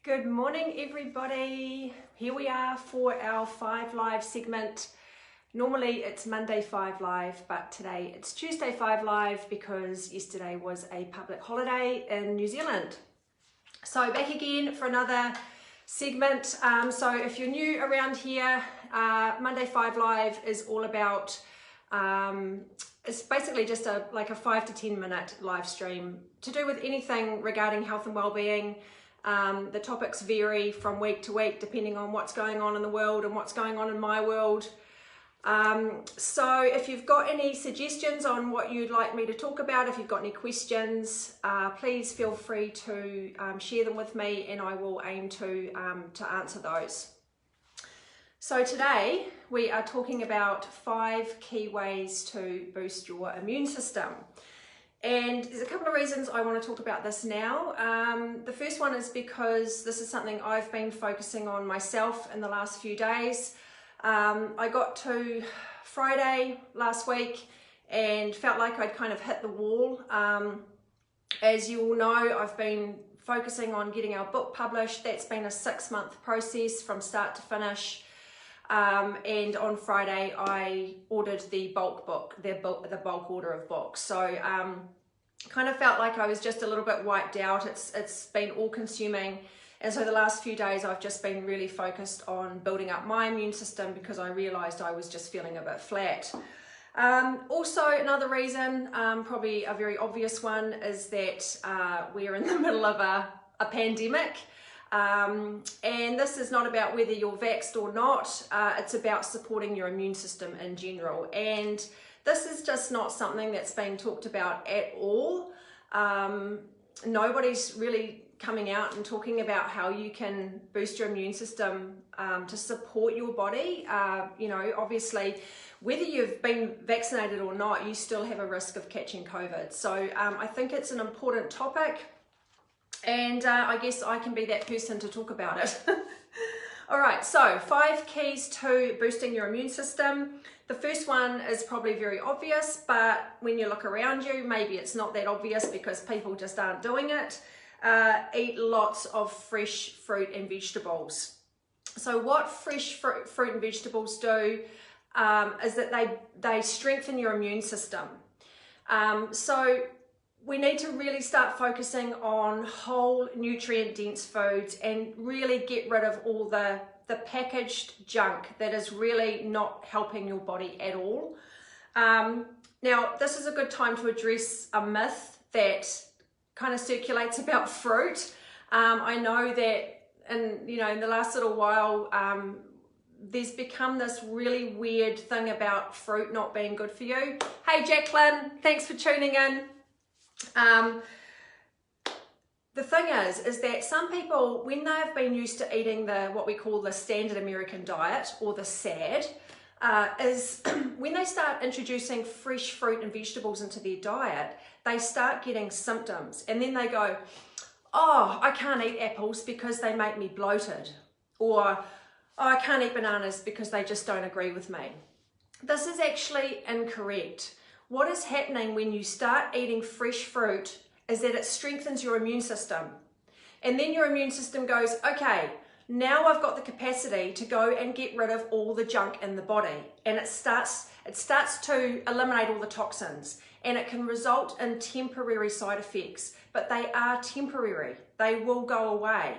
Good morning, everybody. Here we are for our 5 Live segment. Normally it's Monday 5 Live, but today it's Tuesday 5 Live because yesterday was a public holiday in New Zealand. So back again for another segment. So if you're new around here, Monday 5 Live is all about, it's basically just like a 5 to 10 minute live stream to do with anything regarding health and well-being. The topics vary from week to week depending on what's going on in the world and what's going on in my world. So if you've got any suggestions on what you'd like me to talk about, if you've got any questions, please feel free to share them with me and I will aim to answer those. So today we are talking about 5 key ways to boost your immune system. And there's a couple of reasons I want to talk about this now. The first one is because this is something I've been focusing on myself in the last few days. I got to Friday last week and felt like I'd kind of hit the wall. As you all know, I've been focusing on getting our book published. That's been a 6-month process from start to finish. And on Friday I ordered the bulk book, the bulk order of books. So kind of felt like I was just a little bit wiped out. It's been all consuming, and so the last few days I've just been really focused on building up my immune system because I realized I was just feeling a bit flat. Also another reason, probably a very obvious one, is that we're in the middle of a pandemic. And this is not about whether you're vaxxed or not, it's about supporting your immune system in general. And this is just not something that's being talked about at all. Nobody's really coming out and talking about how you can boost your immune system to support your body. You know, obviously, whether you've been vaccinated or not, you still have a risk of catching COVID. So I think it's an important topic. And I guess I can be that person to talk about it. All right, so 5 keys to boosting your immune system. The first one is probably very obvious, but when you look around you, maybe it's not that obvious because people just aren't doing it. Eat lots of fresh fruit and vegetables. So what fresh fruit and vegetables do is that they strengthen your immune system. So we need to really start focusing on whole nutrient dense foods and really get rid of all the packaged junk that is really not helping your body at all. Now, this is a good time to address a myth that kind of circulates about fruit. I know that in the last little while, there's become this really weird thing about fruit not being good for you. Hey, Jacqueline, thanks for tuning in. The thing is that some people, when they've been used to eating what we call the standard American diet, or the SAD, is when they start introducing fresh fruit and vegetables into their diet, they start getting symptoms, and then they go, oh, I can't eat apples because they make me bloated, or oh, I can't eat bananas because they just don't agree with me. This is actually incorrect. What is happening when you start eating fresh fruit is that it strengthens your immune system. And then your immune system goes, okay, now I've got the capacity to go and get rid of all the junk in the body. And it starts to eliminate all the toxins. And it can result in temporary side effects, but they are temporary. They will go away.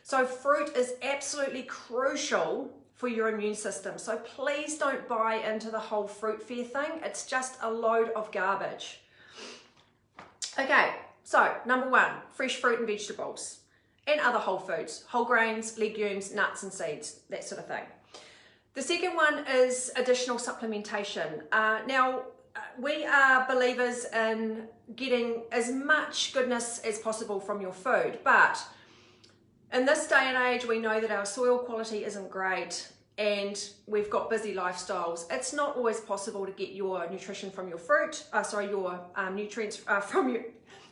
So fruit is absolutely crucial for your immune system. So please don't buy into the whole fruit fear thing. It's just a load of garbage. Okay, so number 1, fresh fruit and vegetables and other whole foods, whole grains, legumes, nuts and seeds, that sort of thing. The second one is additional supplementation. Now, we are believers in getting as much goodness as possible from your food, but in this day and age, we know that our soil quality isn't great and we've got busy lifestyles. It's not always possible to get your nutrition from your fruit, your nutrients from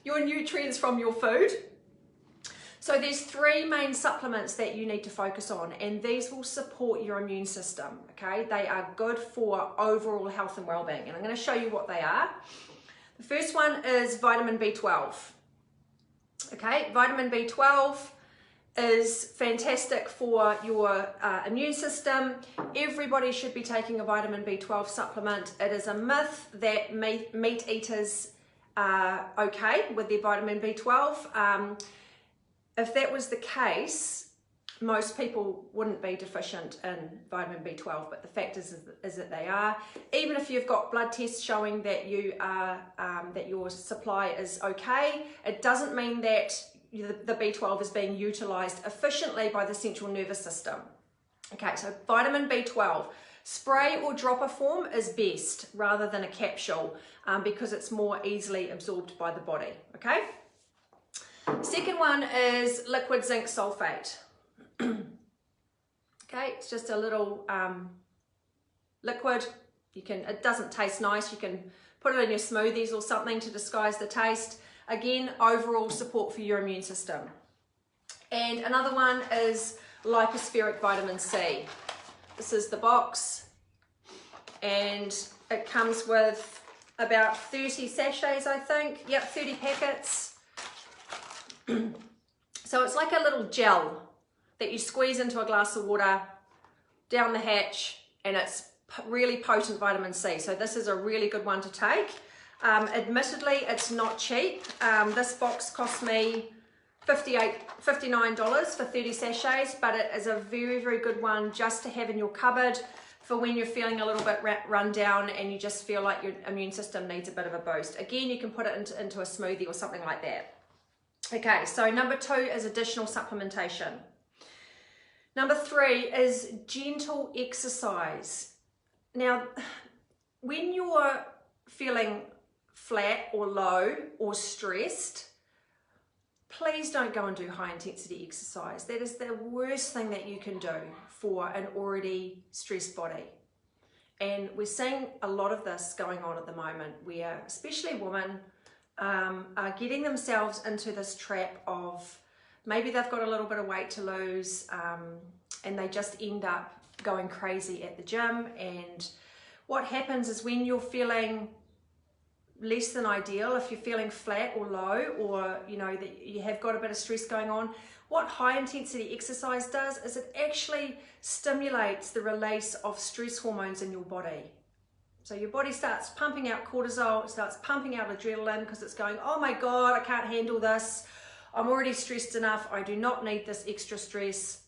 your nutrients from your food. So there's 3 main supplements that you need to focus on, and these will support your immune system, okay? They are good for overall health and well-being, and I'm going to show you what they are. The first one is vitamin B12. Okay, vitamin B12 is fantastic for your immune system. Everybody should be taking a vitamin B12 supplement. It is a myth that meat eaters are okay with their vitamin B12. If that was the case, most people wouldn't be deficient in vitamin B12, but the fact is that they are. Even if you've got blood tests showing that you are that your supply is okay, it doesn't mean that the B12 is being utilized efficiently by the central nervous system. Okay, so vitamin B12, spray or dropper form is best rather than a capsule because it's more easily absorbed by the body, okay? Second one is liquid zinc sulfate. Okay, it's just a little liquid. It doesn't taste nice. You can put it in your smoothies or something to disguise the taste. Again, overall support for your immune system. And another one is Lipospheric Vitamin C. This is the box, and it comes with about 30 sachets, I think. Yep, 30 packets. So it's like a little gel that you squeeze into a glass of water, down the hatch, and it's really potent vitamin C. So this is a really good one to take. Admittedly, it's not cheap. This box cost me $59 for 30 sachets, but it is a very, very good one just to have in your cupboard for when you're feeling a little bit run down and you just feel like your immune system needs a bit of a boost. Again, you can put it into a smoothie or something like that. Okay, so number 2 is additional supplementation. Number 3 is gentle exercise. Now, when you're feeling flat or low or stressed, please don't go and do high intensity exercise. That is the worst thing that you can do for an already stressed body. And we're seeing a lot of this going on at the moment where especially women are getting themselves into this trap of maybe they've got a little bit of weight to lose and they just end up going crazy at the gym. And what happens is when you're feeling less than ideal, if you're feeling flat or low, or you know that you have got a bit of stress going on, what high intensity exercise does is it actually stimulates the release of stress hormones in your body. So your body starts pumping out cortisol, it starts pumping out adrenaline because it's going, oh my God, I can't handle this. I'm already stressed enough. I do not need this extra stress.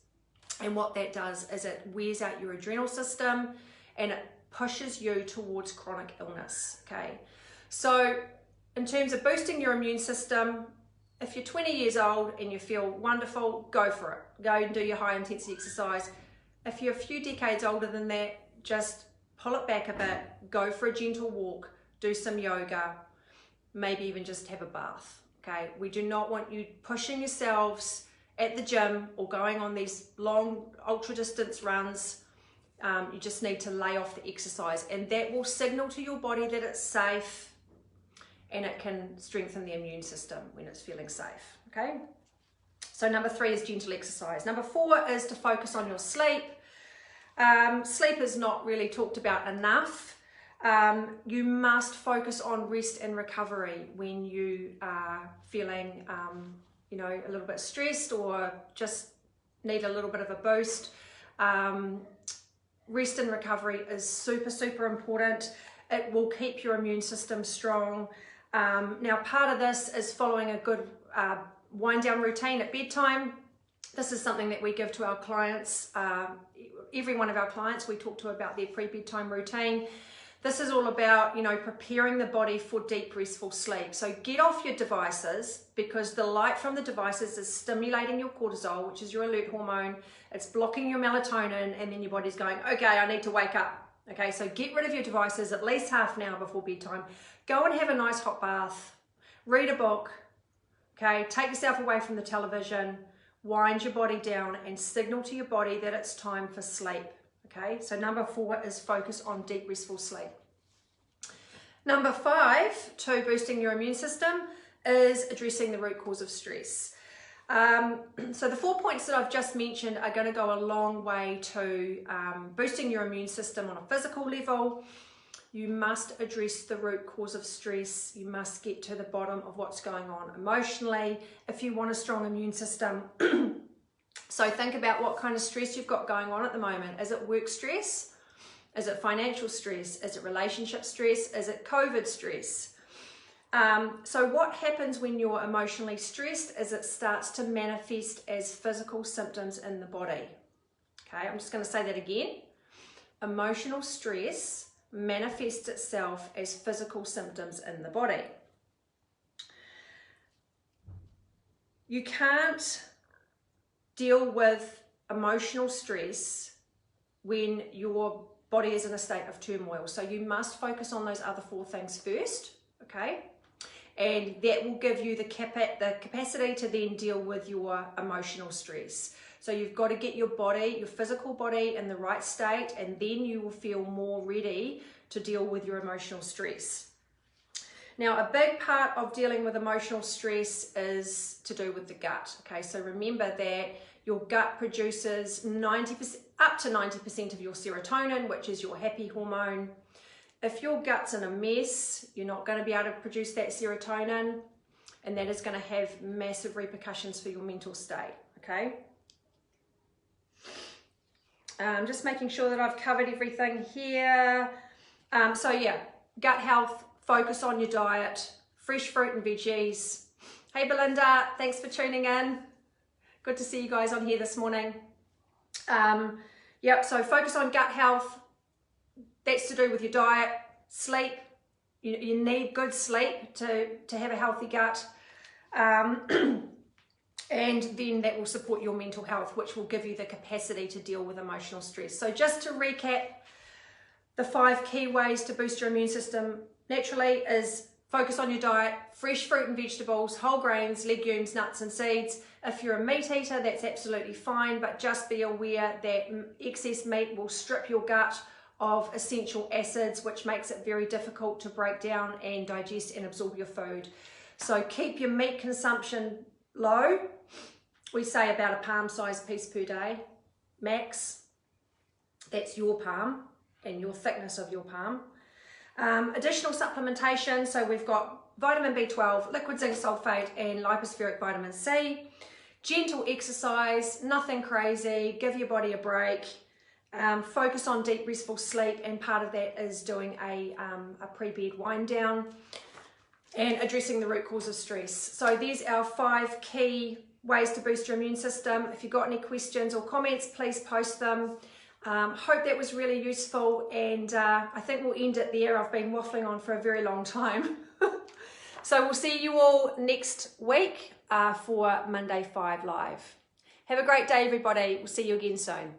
And what that does is it wears out your adrenal system and it pushes you towards chronic illness, okay? So in terms of boosting your immune system, if you're 20 years old and you feel wonderful, go for it. Go and do your high intensity exercise. If you're a few decades older than that, just pull it back a bit, go for a gentle walk, do some yoga, maybe even just have a bath, okay? We do not want you pushing yourselves at the gym or going on these long ultra distance runs. You just need to lay off the exercise, and that will signal to your body that it's safe and it can strengthen the immune system when it's feeling safe, okay? So number 3 is gentle exercise. Number 4 is to focus on your sleep. Sleep is not really talked about enough. You must focus on rest and recovery when you are feeling, you know, a little bit stressed or just need a little bit of a boost. Rest and recovery is super, super important. It will keep your immune system strong. Now, part of this is following a good wind down routine at bedtime. This is something that we give to our clients. Every one of our clients we talk to about their pre-bedtime routine. This is all about, you know, preparing the body for deep, restful sleep. So get off your devices because the light from the devices is stimulating your cortisol, which is your alert hormone. It's blocking your melatonin, and then your body's going, okay, I need to wake up. Okay, so get rid of your devices at least half an hour before bedtime. Go and have a nice hot bath. Read a book. Okay, take yourself away from the television. Wind your body down and signal to your body that it's time for sleep. Okay, so number 4 is focus on deep, restful sleep. Number 5, to boosting your immune system, is addressing the root cause of stress. So the 4 points that I've just mentioned are going to go a long way to boosting your immune system on a physical level. You must address the root cause of stress. You must get to the bottom of what's going on emotionally. If you want a strong immune system, So think about what kind of stress you've got going on at the moment. Is it work stress? Is it financial stress? Is it relationship stress? Is it COVID stress? So what happens when you're emotionally stressed is it starts to manifest as physical symptoms in the body. Okay, I'm just going to say that again. Emotional stress manifests itself as physical symptoms in the body. You can't deal with emotional stress when your body is in a state of turmoil. So you must focus on those other 4 things first, okay? And that will give you the capacity to then deal with your emotional stress. So you've got to get your body, your physical body, in the right state, and then you will feel more ready to deal with your emotional stress. Now, a big part of dealing with emotional stress is to do with the gut. Okay, so remember that your gut produces 90%, up to 90% of your serotonin, which is your happy hormone. If your gut's in a mess, you're not going to be able to produce that serotonin, and that is going to have massive repercussions for your mental state. Okay. Just making sure that I've covered everything here. So yeah, gut health, focus on your diet, fresh fruit and veggies. Hey Belinda, thanks for tuning in. Good to see you guys on here this morning. Yep, so focus on gut health. That's to do with your diet, sleep. You need good sleep to have a healthy gut. And then that will support your mental health, which will give you the capacity to deal with emotional stress. So just to recap, the 5 key ways to boost your immune system naturally is focus on your diet, fresh fruit and vegetables, whole grains, legumes, nuts and seeds. If you're a meat eater, that's absolutely fine, but just be aware that excess meat will strip your gut of essential acids, which makes it very difficult to break down and digest and absorb your food. So keep your meat consumption low. We say about a palm-sized piece per day, max. That's your palm and your thickness of your palm. Additional supplementation, so we've got vitamin B12, liquid zinc sulfate and lipospheric vitamin C. Gentle exercise, nothing crazy, give your body a break. Focus on deep restful sleep, and part of that is doing a pre-bed wind down and addressing the root cause of stress. So there's our 5 key ways to boost your immune system. If you've got any questions or comments, please post them. Hope that was really useful, and I think we'll end it there. I've been waffling on for a very long time. So we'll see you all next week for Monday 5 Live. Have a great day, everybody. We'll see you again soon.